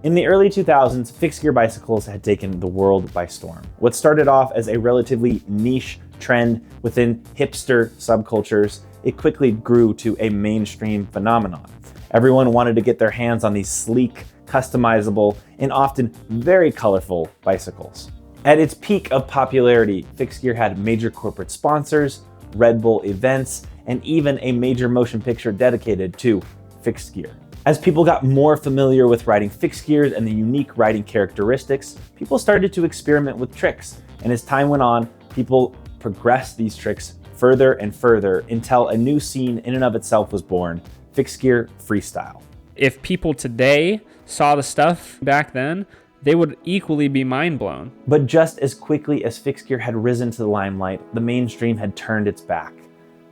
In the early 2000s, fixed gear bicycles had taken the world by storm. What started off as a relatively niche trend within hipster subcultures, it quickly grew to a mainstream phenomenon. Everyone wanted to get their hands on these sleek, customizable, and often very colorful bicycles. At its peak of popularity, fixed gear had major corporate sponsors, Red Bull events, and even a major motion picture dedicated to fixed gear. As people got more familiar with riding fixed gears and the unique riding characteristics, people started to experiment with tricks. And as time went on, people progressed these tricks further and further until a new scene in and of itself was born, fixed gear freestyle. If people today saw the stuff back then, they would equally be mind blown. But just as quickly as fixed gear had risen to the limelight, the mainstream had turned its back.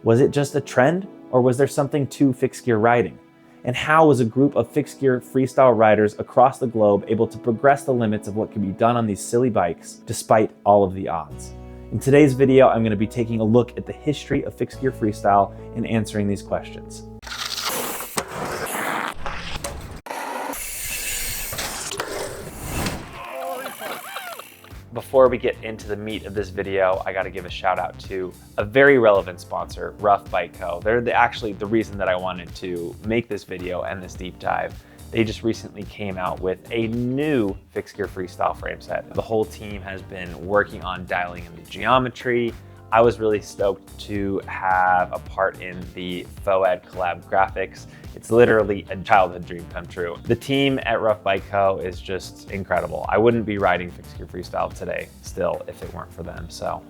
Was it just a trend, or was there something to fixed gear riding? And how was a group of fixed gear freestyle riders across the globe able to progress the limits of what can be done on these silly bikes despite all of the odds? In today's video, I'm going to be taking a look at the history of fixed gear freestyle and answering these questions. Before we get into the meat of this video, I got to give a shout out to a very relevant sponsor, RUFF Bike Co. They're actually the reason that I wanted to make this video and this deep dive. They just recently came out with a new fixed gear freestyle frame set. The whole team has been working on dialing in the geometry. I was really stoked to have a part in the FOED collab graphics. It's literally a childhood dream come true. The team at RUFF Bike Co. is just incredible. I wouldn't be riding fixed gear freestyle today still if it weren't for them. So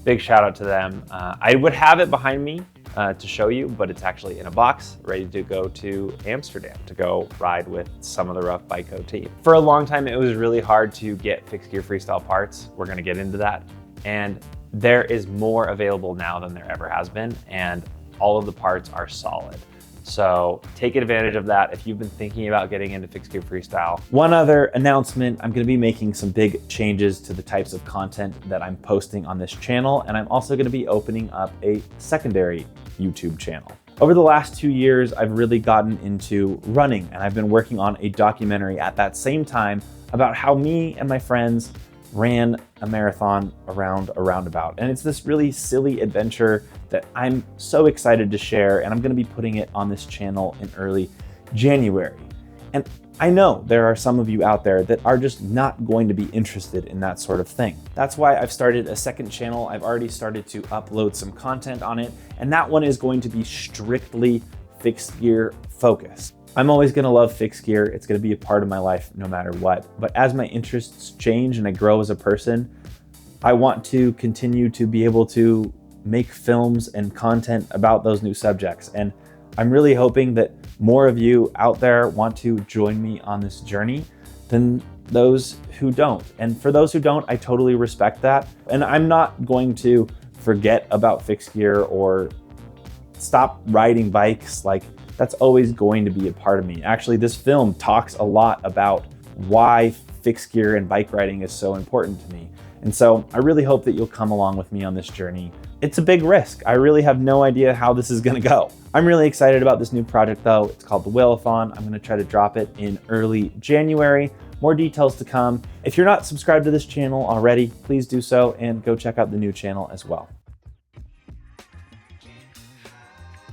big shout out to them. I would have it behind me to show you, but it's actually in a box ready to go to Amsterdam to go ride with some of the RUFF Bike Co. team. For a long time, it was really hard to get fixed gear freestyle parts. We're gonna get into that. And there is more available now than there ever has been, and all of the parts are solid. So take advantage of that if you've been thinking about getting into fixed gear freestyle. One other announcement, I'm gonna be making some big changes to the types of content that I'm posting on this channel, and I'm also gonna be opening up a secondary YouTube channel. Over the last 2 years, I've really gotten into running, and I've been working on a documentary at that same time about how me and my friends ran a marathon around a roundabout. And it's this really silly adventure that I'm so excited to share, and I'm gonna be putting it on this channel in early January. And I know there are some of you out there that are just not going to be interested in that sort of thing. That's why I've started a second channel. I've already started to upload some content on it, and that one is going to be strictly fixed gear focused. I'm always gonna love fixed gear. It's gonna be a part of my life no matter what. But as my interests change and I grow as a person, I want to continue to be able to make films and content about those new subjects. And I'm really hoping that more of you out there want to join me on this journey than those who don't. And for those who don't, I totally respect that. And I'm not going to forget about fixed gear or stop riding bikes. Like, that's always going to be a part of me. Actually, this film talks a lot about why fixed gear and bike riding is so important to me. And so I really hope that you'll come along with me on this journey. It's a big risk. I really have no idea how this is gonna go. I'm really excited about this new project though. It's called the WHALEATHON. I'm gonna try to drop it in early January. More details to come. If you're not subscribed to this channel already, please do so and go check out the new channel as well.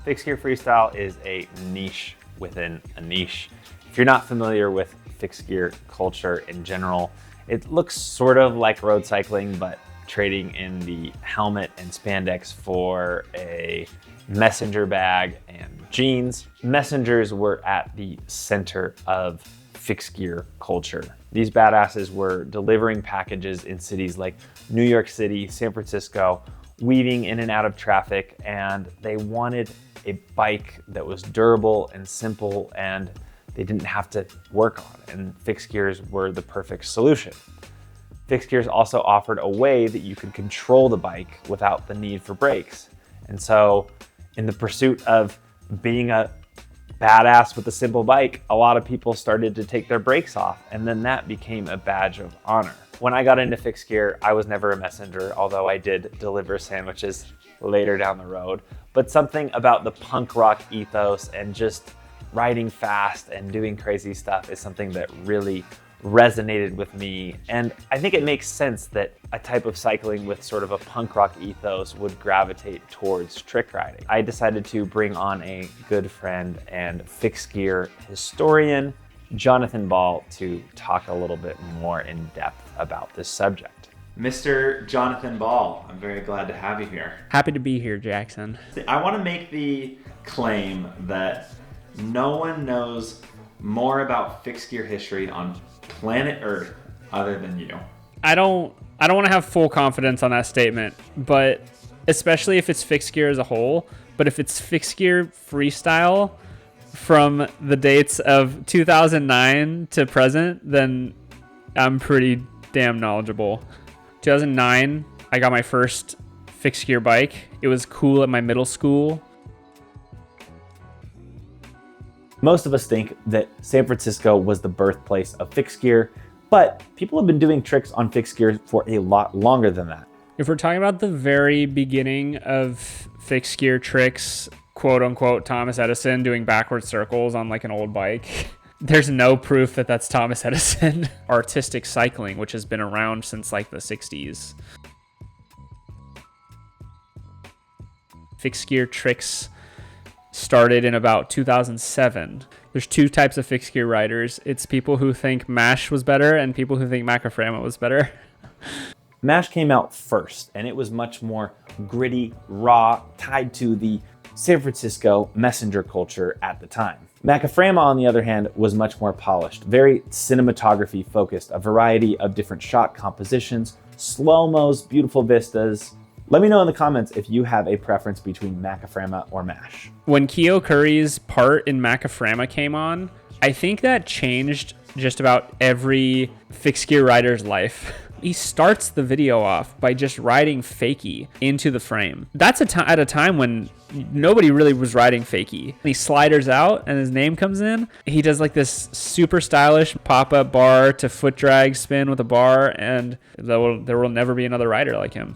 Fixed gear freestyle is a niche within a niche. If you're not familiar with fixed gear culture in general, it looks sort of like road cycling, but trading in the helmet and spandex for a messenger bag and jeans. Messengers were at the center of fixed gear culture. These badasses were delivering packages in cities like New York City, San Francisco, weaving in and out of traffic, and they wanted a bike that was durable and simple and they didn't have to work on, and fixed gears were the perfect solution. Fixed gears also offered a way that you could control the bike without the need for brakes. And so in the pursuit of being a badass with a simple bike, a lot of people started to take their brakes off, and then that became a badge of honor. When I got into fixed gear, I was never a messenger, although I did deliver sandwiches later down the road. But something about the punk rock ethos and just riding fast and doing crazy stuff is something that really resonated with me. And I think it makes sense that a type of cycling with sort of a punk rock ethos would gravitate towards trick riding. I decided to bring on a good friend and fixed gear historian, Jonathan Ball, to talk a little bit more in depth about this subject. Mr. Jonathan Ball, I'm very glad to have you here. Happy to be here, Jackson. I want to make the claim that no one knows more about fixed gear history on planet Earth other than you. I don't want to have full confidence on that statement, but especially if it's fixed gear as a whole. But if it's fixed gear freestyle from the dates of 2009 to present, then I'm pretty damn knowledgeable. 2009, I got my first fixed gear bike. It was cool at my middle school. Most of us think that San Francisco was the birthplace of fixed gear, but people have been doing tricks on fixed gear for a lot longer than that. If we're talking about the very beginning of fixed gear tricks, quote unquote, Thomas Edison doing backward circles on like an old bike, there's no proof that that's Thomas Edison. Artistic cycling, which has been around since like the 60s. Fixed gear tricks started in about 2007. There's two types of fixed gear riders. It's people who think MASH was better and people who think Macaframa was better. MASH came out first, and it was much more gritty, raw, tied to the San Francisco messenger culture at the time. Macaframa, on the other hand, was much more polished, very cinematography focused, a variety of different shot compositions, slow-mos, beautiful vistas. Let me know in the comments if you have a preference between Macaframa or MASH. When Keo Curry's part in Macaframa came on, I think that changed just about every fixed gear rider's life. He starts the video off by just riding fakie into the frame. That's at a time when nobody really was riding fakie. He sliders out and his name comes in. He does like this super stylish pop-up bar to foot drag spin with a bar, and there will never be another rider like him.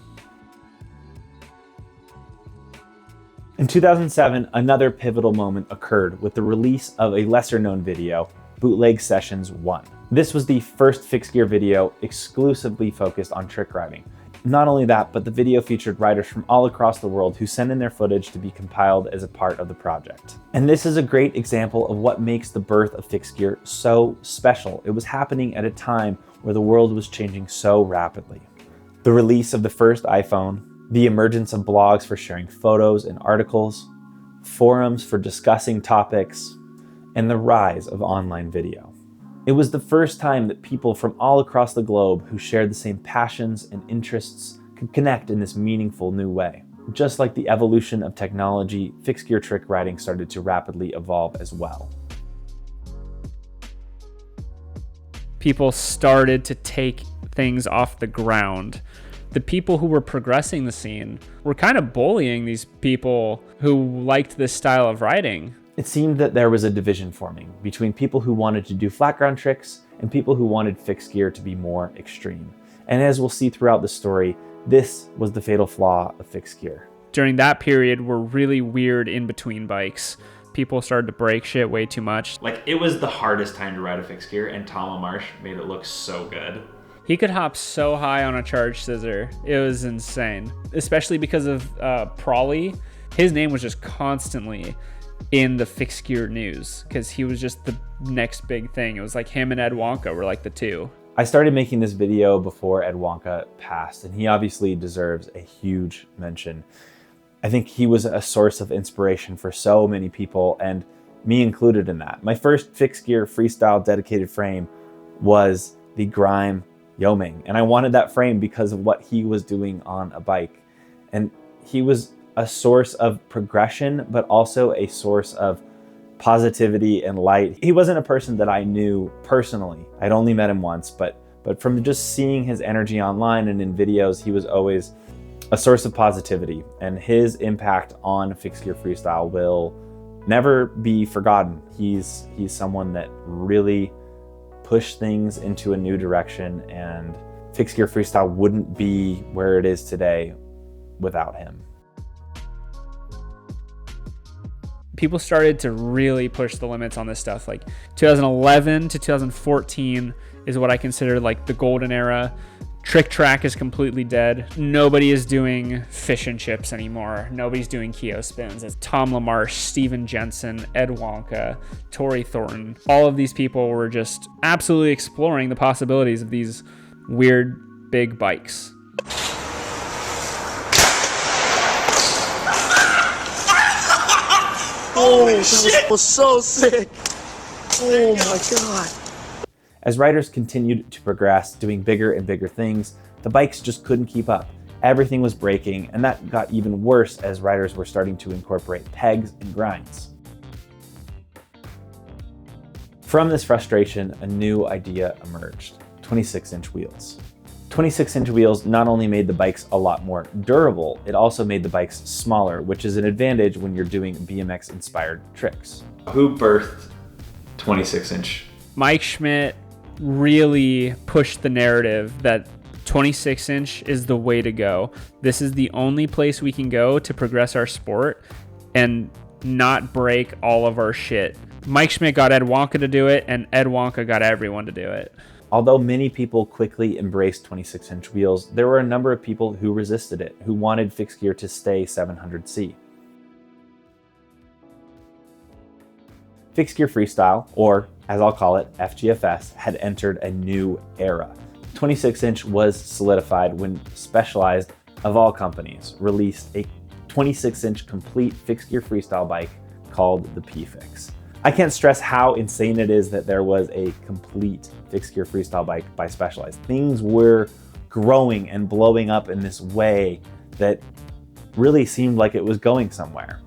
In 2007, another pivotal moment occurred with the release of a lesser-known video, Bootleg Sessions 1. This was the first fixed gear video exclusively focused on trick riding. Not only that, but the video featured riders from all across the world who sent in their footage to be compiled as a part of the project. And this is a great example of what makes the birth of fixed gear so special. It was happening at a time where the world was changing so rapidly. The release of the first iPhone, the emergence of blogs for sharing photos and articles, forums for discussing topics, and the rise of online video. It was the first time that people from all across the globe who shared the same passions and interests could connect in this meaningful new way. Just like the evolution of technology, fixed gear trick riding started to rapidly evolve as well. People started to take things off the ground. The people who were progressing the scene were kind of bullying these people who liked this style of riding. It seemed that there was a division forming between people who wanted to do flat ground tricks and people who wanted fixed gear to be more extreme. And as we'll see throughout the story, this was the fatal flaw of fixed gear. During that period were really weird in-between bikes. People started to break shit way too much. Like, it was the hardest time to ride a fixed gear, and LAMARCHE made it look so good. He could hop so high on a charged scissor. It was insane. Especially because of Prawley. His name was just constantly in the fixed gear news because he was just the next big thing. It was like him and Ed Wonka were like the two. I started making this video before Ed Wonka passed, and he obviously deserves a huge mention. I think he was a source of inspiration for so many people, and me included in that. My first fixed gear freestyle dedicated frame was the Grime Yoming, and I wanted that frame because of what he was doing on a bike. And he was a source of progression, but also a source of positivity and light. He wasn't a person that I knew personally. I'd only met him once, but from just seeing his energy online and in videos, he was always a source of positivity, and his impact on fixed gear freestyle will never be forgotten. He's someone that really pushed things into a new direction, and fixed gear freestyle wouldn't be where it is today without him. people started to really push the limits on this stuff. Like 2011 to 2014 is what I consider like the golden era. Trick track is completely dead. Nobody is doing fish and chips anymore. Nobody's doing Keo spins. It's Tom LaMarche, Steven Jensen, Ed Wonka, Tori Thornton. All of these people were just absolutely exploring the possibilities of these weird big bikes. Holy shit! That was so sick! Oh my god. As riders continued to progress, doing bigger and bigger things, the bikes just couldn't keep up. Everything was breaking, and that got even worse as riders were starting to incorporate pegs and grinds. From this frustration, a new idea emerged: 26-inch wheels. 26-inch wheels not only made the bikes a lot more durable, it also made the bikes smaller, which is an advantage when you're doing BMX-inspired tricks. Who birthed 26-inch? Mike Schmidt really pushed the narrative that 26-inch is the way to go. This is the only place we can go to progress our sport and not break all of our shit. Mike Schmidt got Ed Wonka to do it, and Ed Wonka got everyone to do it. Although many people quickly embraced 26-inch wheels, there were a number of people who resisted it, who wanted fixed gear to stay 700C. Fixed gear freestyle, or as I'll call it, FGFS, had entered a new era. 26-inch was solidified when Specialized, of all companies, released a 26-inch complete fixed gear freestyle bike called the P-Fix. I can't stress how insane it is that there was a complete fixed gear freestyle bike by Specialized. Things were growing and blowing up in this way that really seemed like it was going somewhere.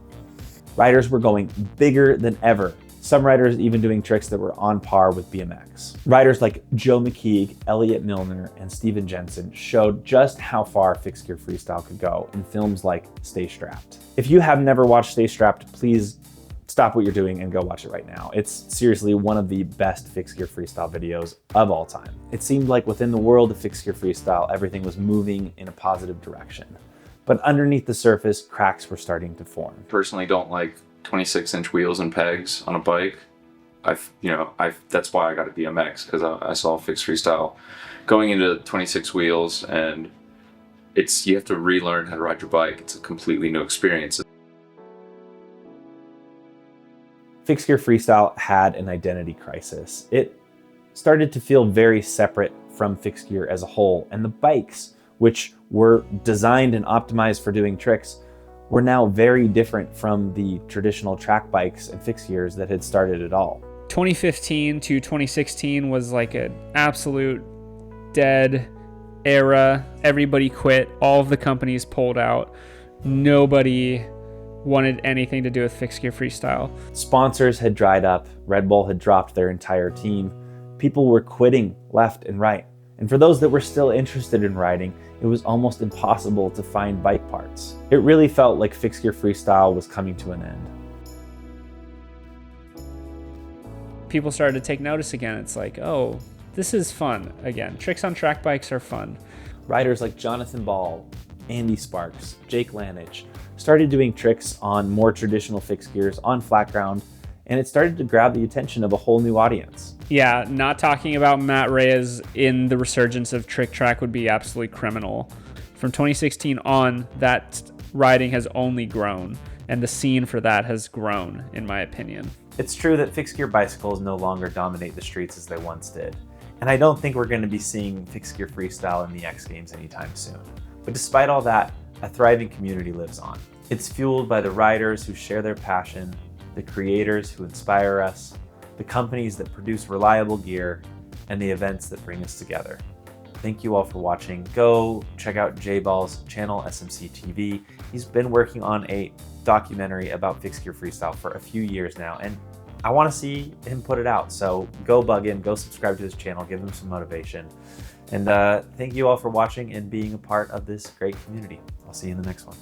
Riders were going bigger than ever. Some riders even doing tricks that were on par with BMX. Riders like Joe McKeague, Elliot Milner, and Steven Jensen showed just how far fixed gear freestyle could go in films like Stay Strapped. If you have never watched Stay Strapped, please stop what you're doing and go watch it right now. It's seriously one of the best fixed gear freestyle videos of all time. It seemed like within the world of fixed gear freestyle, everything was moving in a positive direction. But underneath the surface, cracks were starting to form. Personally don't like 26-inch wheels and pegs on a bike. That's why I got a BMX, because I saw fixed freestyle going into 26 wheels, and you have to relearn how to ride your bike. It's a completely new experience. Fixed gear freestyle had an identity crisis. It started to feel very separate from fixed gear as a whole, and the bikes, which were designed and optimized for doing tricks, were now very different from the traditional track bikes and fixed gears that had started it all. 2015 to 2016 was like an absolute dead era. Everybody quit. All of the companies pulled out. Nobody wanted anything to do with fixed gear freestyle. Sponsors had dried up. Red Bull had dropped their entire team. People were quitting left and right. And for those that were still interested in riding, it was almost impossible to find bike parts. It really felt like fixed gear freestyle was coming to an end. People started to take notice again. It's like, oh, this is fun again. Tricks on track bikes are fun. Riders like Jonathan Ball, Andy Sparks, Jake Lanich started doing tricks on more traditional fixed gears on flat ground, and it started to grab the attention of a whole new audience. Yeah, not talking about Matt Reyes in the resurgence of trick track would be absolutely criminal. From 2016 on, that riding has only grown, and the scene for that has grown, in my opinion. It's true that fixed gear bicycles no longer dominate the streets as they once did, and I don't think we're going to be seeing fixed gear freestyle in the X Games anytime soon. But despite all that, a thriving community lives on. It's fueled by the riders who share their passion, the creators who inspire us, the companies that produce reliable gear, and the events that bring us together. Thank you all for watching. Go check out J-Ball's channel, SMC TV. He's been working on a documentary about fixed gear freestyle for a few years now, and I want to see him put it out. So go bug him, go subscribe to his channel, give him some motivation. And thank you all for watching and being a part of this great community. I'll see you in the next one.